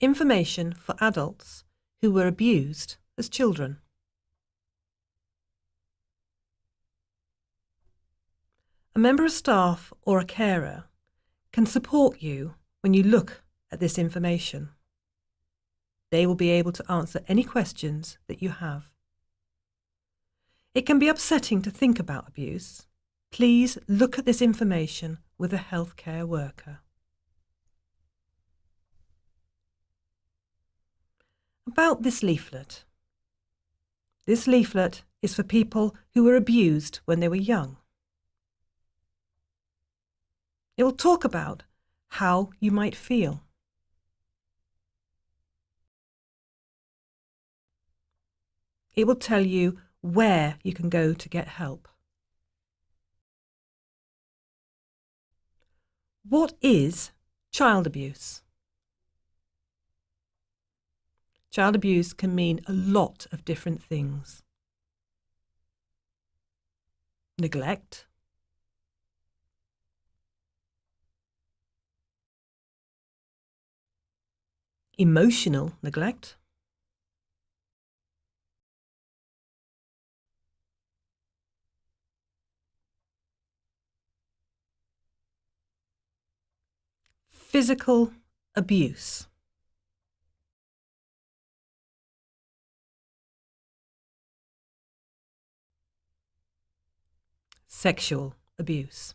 Information for adults who were abused as children. A member of staff or a carer can support you when you look at this information. They will be able to answer any questions that you have. It can be upsetting to think about abuse. Please look at this information with a healthcare worker. About this leaflet. This leaflet is for people who were abused when they were young. It will talk about how you might feel. It will tell you where you can go to get help. What is child abuse? Child abuse can mean a lot of different things. Neglect, emotional neglect, physical abuse, sexual abuse.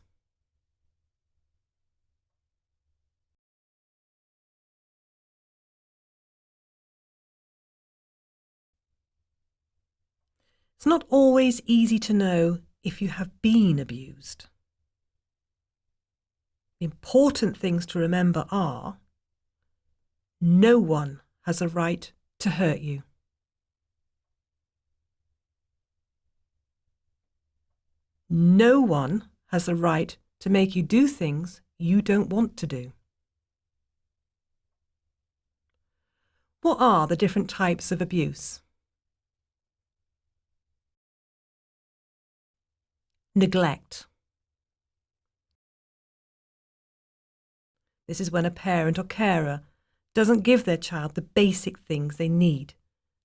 It's not always easy to know if you have been abused. The important things to remember are: no one has a right to hurt you. No one has the right to make you do things you don't want to do. What are the different types of abuse? Neglect. This is when a parent or carer doesn't give their child the basic things they need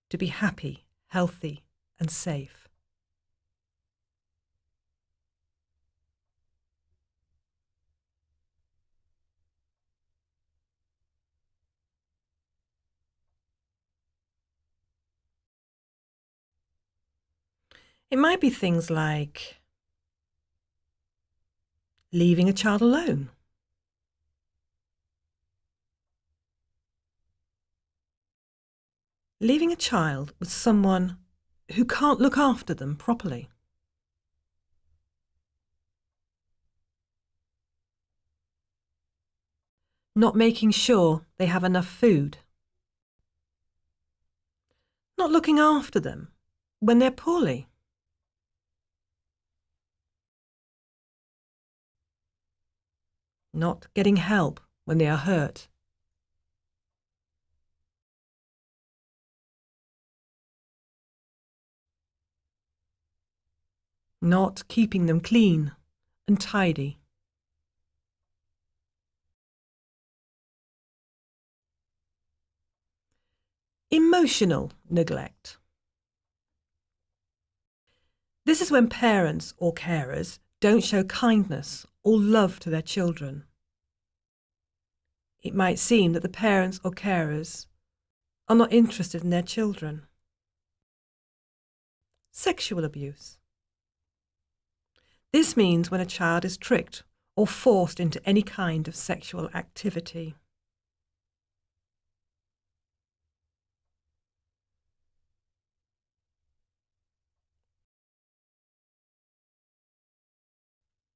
to be happy, healthy, and safe. It might be things like leaving a child alone, leaving a child with someone who can't look after them properly, not making sure they have enough food, not looking after them when they're poorly, not getting help when they are hurt, not keeping them clean and tidy. Emotional neglect. This is when parents or carers don't show kindness or love to their children. It might seem that the parents or carers are not interested in their children. Sexual abuse. This means when a child is tricked or forced into any kind of sexual activity.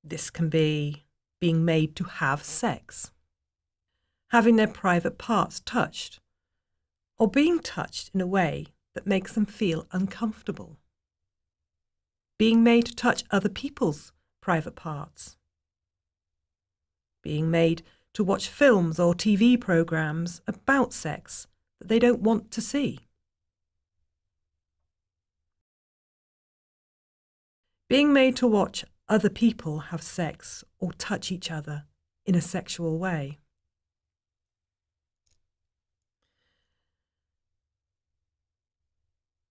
This can be being made to have sex, having their private parts touched, or being touched in a way that makes them feel uncomfortable. Being made to touch other people's private parts. Being made to watch films or TV programs about sex that they don't want to see. Being made to watch other people have sex or touch each other in a sexual way.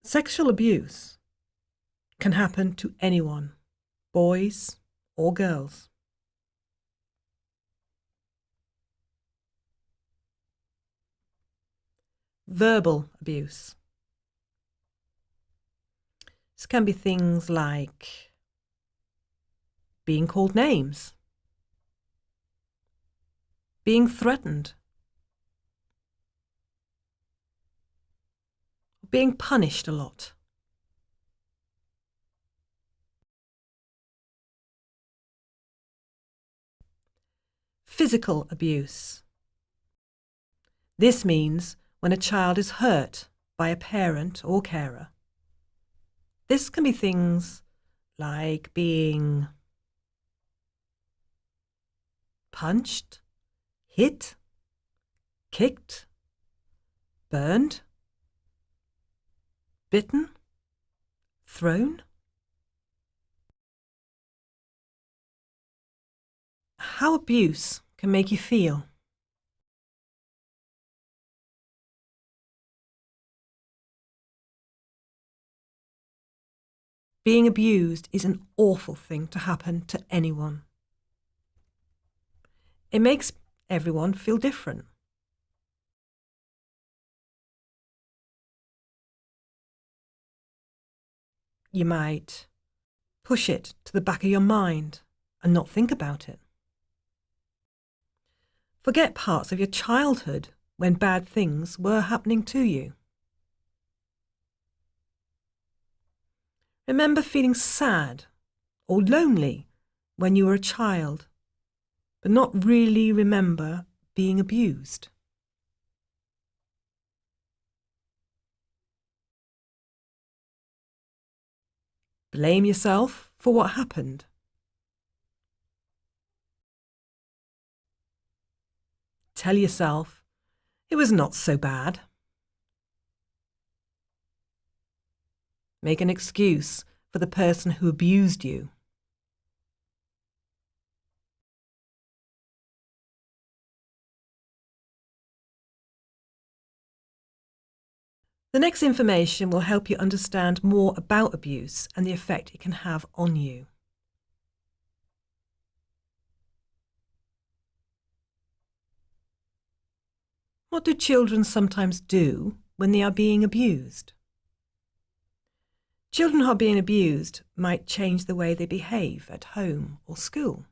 Sexual abuse can happen to anyone, boys or girls. Verbal abuse. This can be things like being called names, being threatened, being punished a lot. Physical abuse. This means when a child is hurt by a parent or carer. This can be things like being punched, hit, kicked, burned, bitten, thrown. How abuse can make you feel. Being abused is an awful thing to happen to anyone. It makes everyone feel different. You might push it to the back of your mind and not think about it. Forget parts of your childhood when bad things were happening to you. Remember feeling sad or lonely when you were a child, but not really remember being abused. Blame yourself for what happened. Tell yourself it was not so bad. Make an excuse for the person who abused you. The next information will help you understand more about abuse and the effect it can have on you. What do children sometimes do when they are being abused? Children who are being abused might change the way they behave at home or school.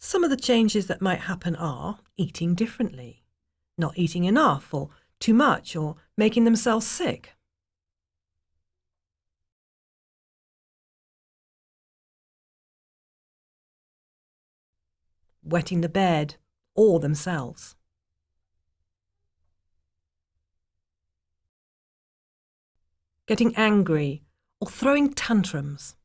Some of the changes that might happen are eating differently, not eating enough or too much, or making themselves sick. Wetting the bed or themselves. Getting angry or throwing tantrums.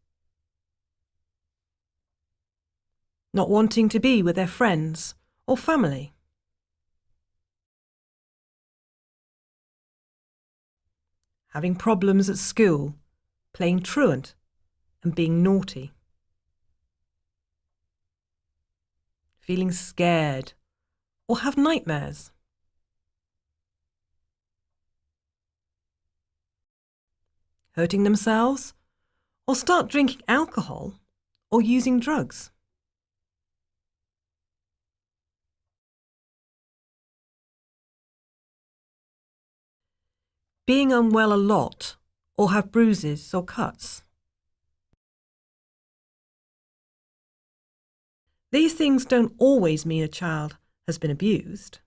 Not wanting to be with their friends or family. Having problems at school, playing truant and being naughty. Feeling scared or have nightmares. Hurting themselves or start drinking alcohol or using drugs. Being unwell a lot or have bruises or cuts. These things don't always mean a child has been abused.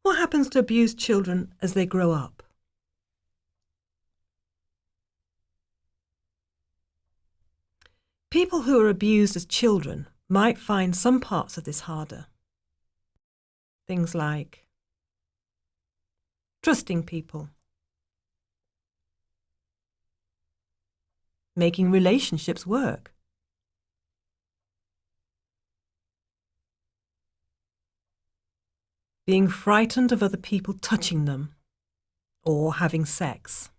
What happens to abused children as they grow up? People who are abused as children might find some parts of this harder. Things like trusting people, making relationships work, being frightened of other people touching them or having sex.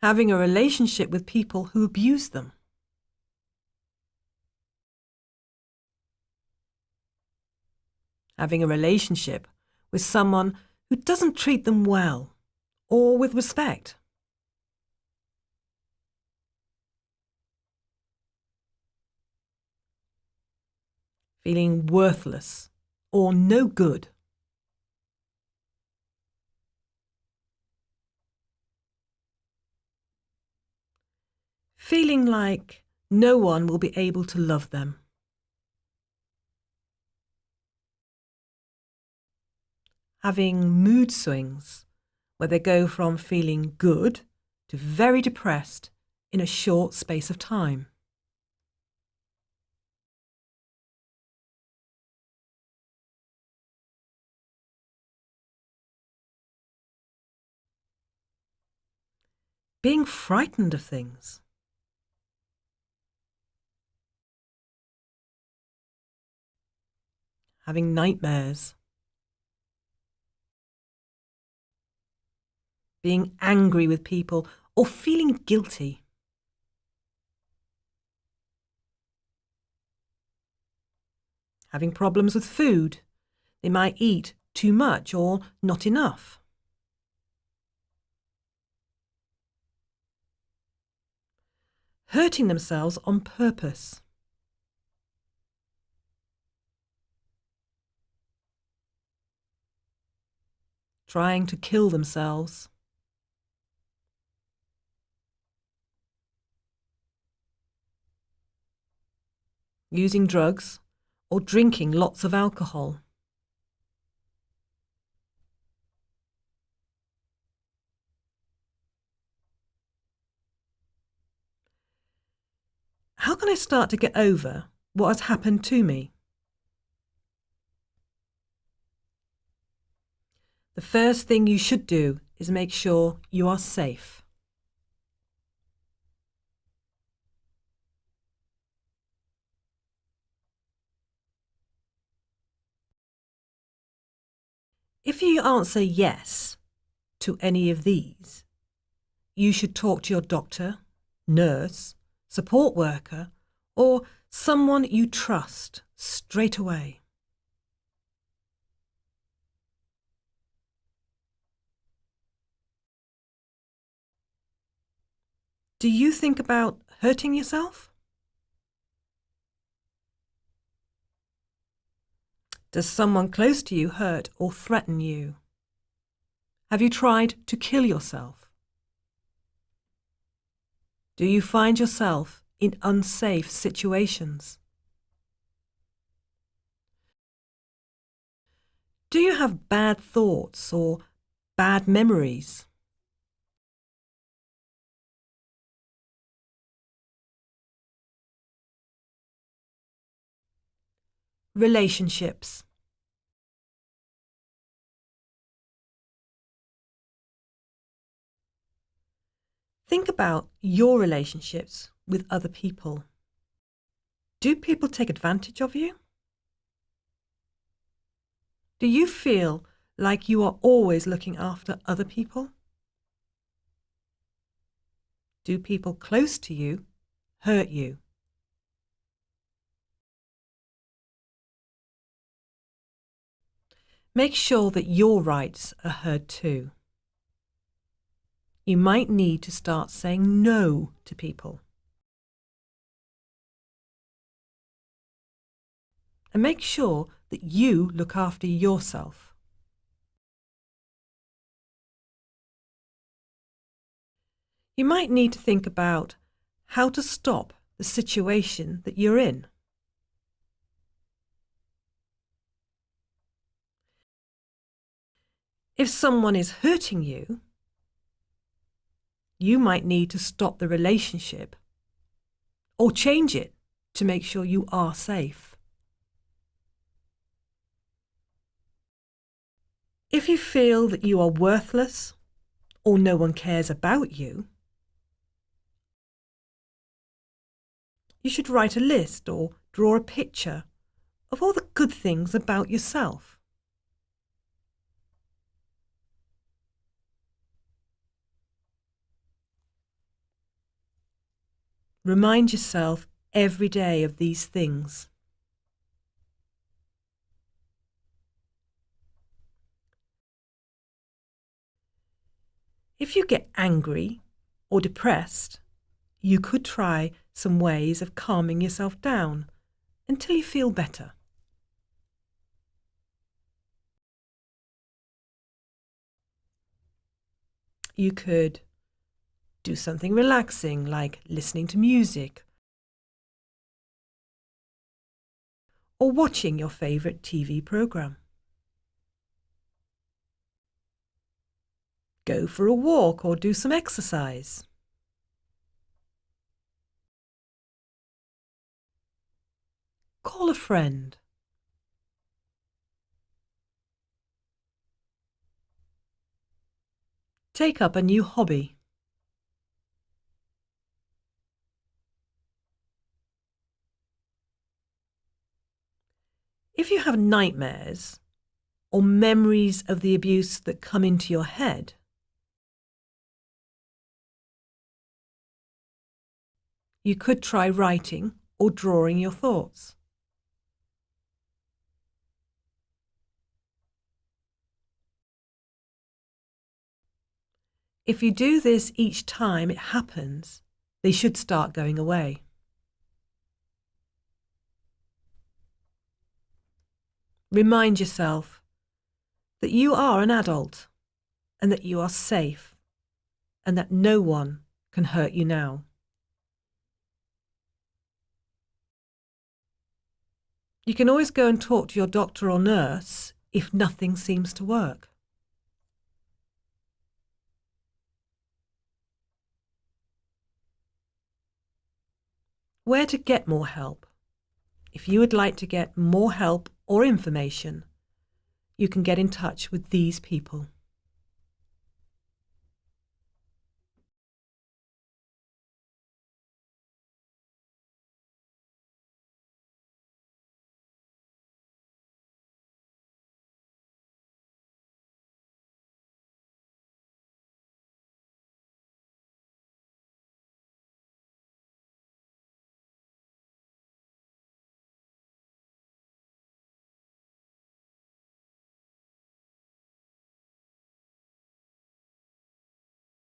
having a relationship with people who abuse them, having a relationship with someone who doesn't treat them well or with respect, feeling worthless or no good, feeling like no one will be able to love them, having mood swings where they go from feeling good to very depressed in a short space of time. Being frightened of things, having nightmares, being angry with people or feeling guilty, having problems with food. They might eat too much or not enough. Hurting themselves on purpose. Trying to kill themselves. Using drugs or drinking lots of alcohol. How can I start to get over what has happened to me? The first thing you should do is make sure you are safe. If you answer yes to any of these, you should talk to your doctor, nurse, support worker, or someone you trust straight away. Do you think about hurting yourself? Does someone close to you hurt or threaten you? Have you tried to kill yourself? Do you find yourself in unsafe situations? Do you have bad thoughts or bad memories? Relationships. Think about your relationships with other people. Do people take advantage of you? Do you feel like you are always looking after other people? Do people close to you hurt you? Make sure that your rights are heard too. You might need to start saying no to people. And make sure that you look after yourself. You might need to think about how to stop the situation that you're in. If someone is hurting you, you might need to stop the relationship or change it to make sure you are safe. If you feel that you are worthless or no one cares about you, you should write a list or draw a picture of all the good things about yourself. Remind yourself every day of these things. If you get angry or depressed, you could try some ways of calming yourself down until you feel better. You could do something relaxing like listening to music or watching your favourite TV programme. Go for a walk or do some exercise. Call a friend. Take up a new hobby. If you have nightmares or memories of the abuse that come into your head, you could try writing or drawing your thoughts. If you do this each time it happens, they should start going away. Remind yourself that you are an adult and that you are safe and that no one can hurt you now. You can always go and talk to your doctor or nurse if nothing seems to work. Where to get more help? If you would like to get more help or information, you can get in touch with these people.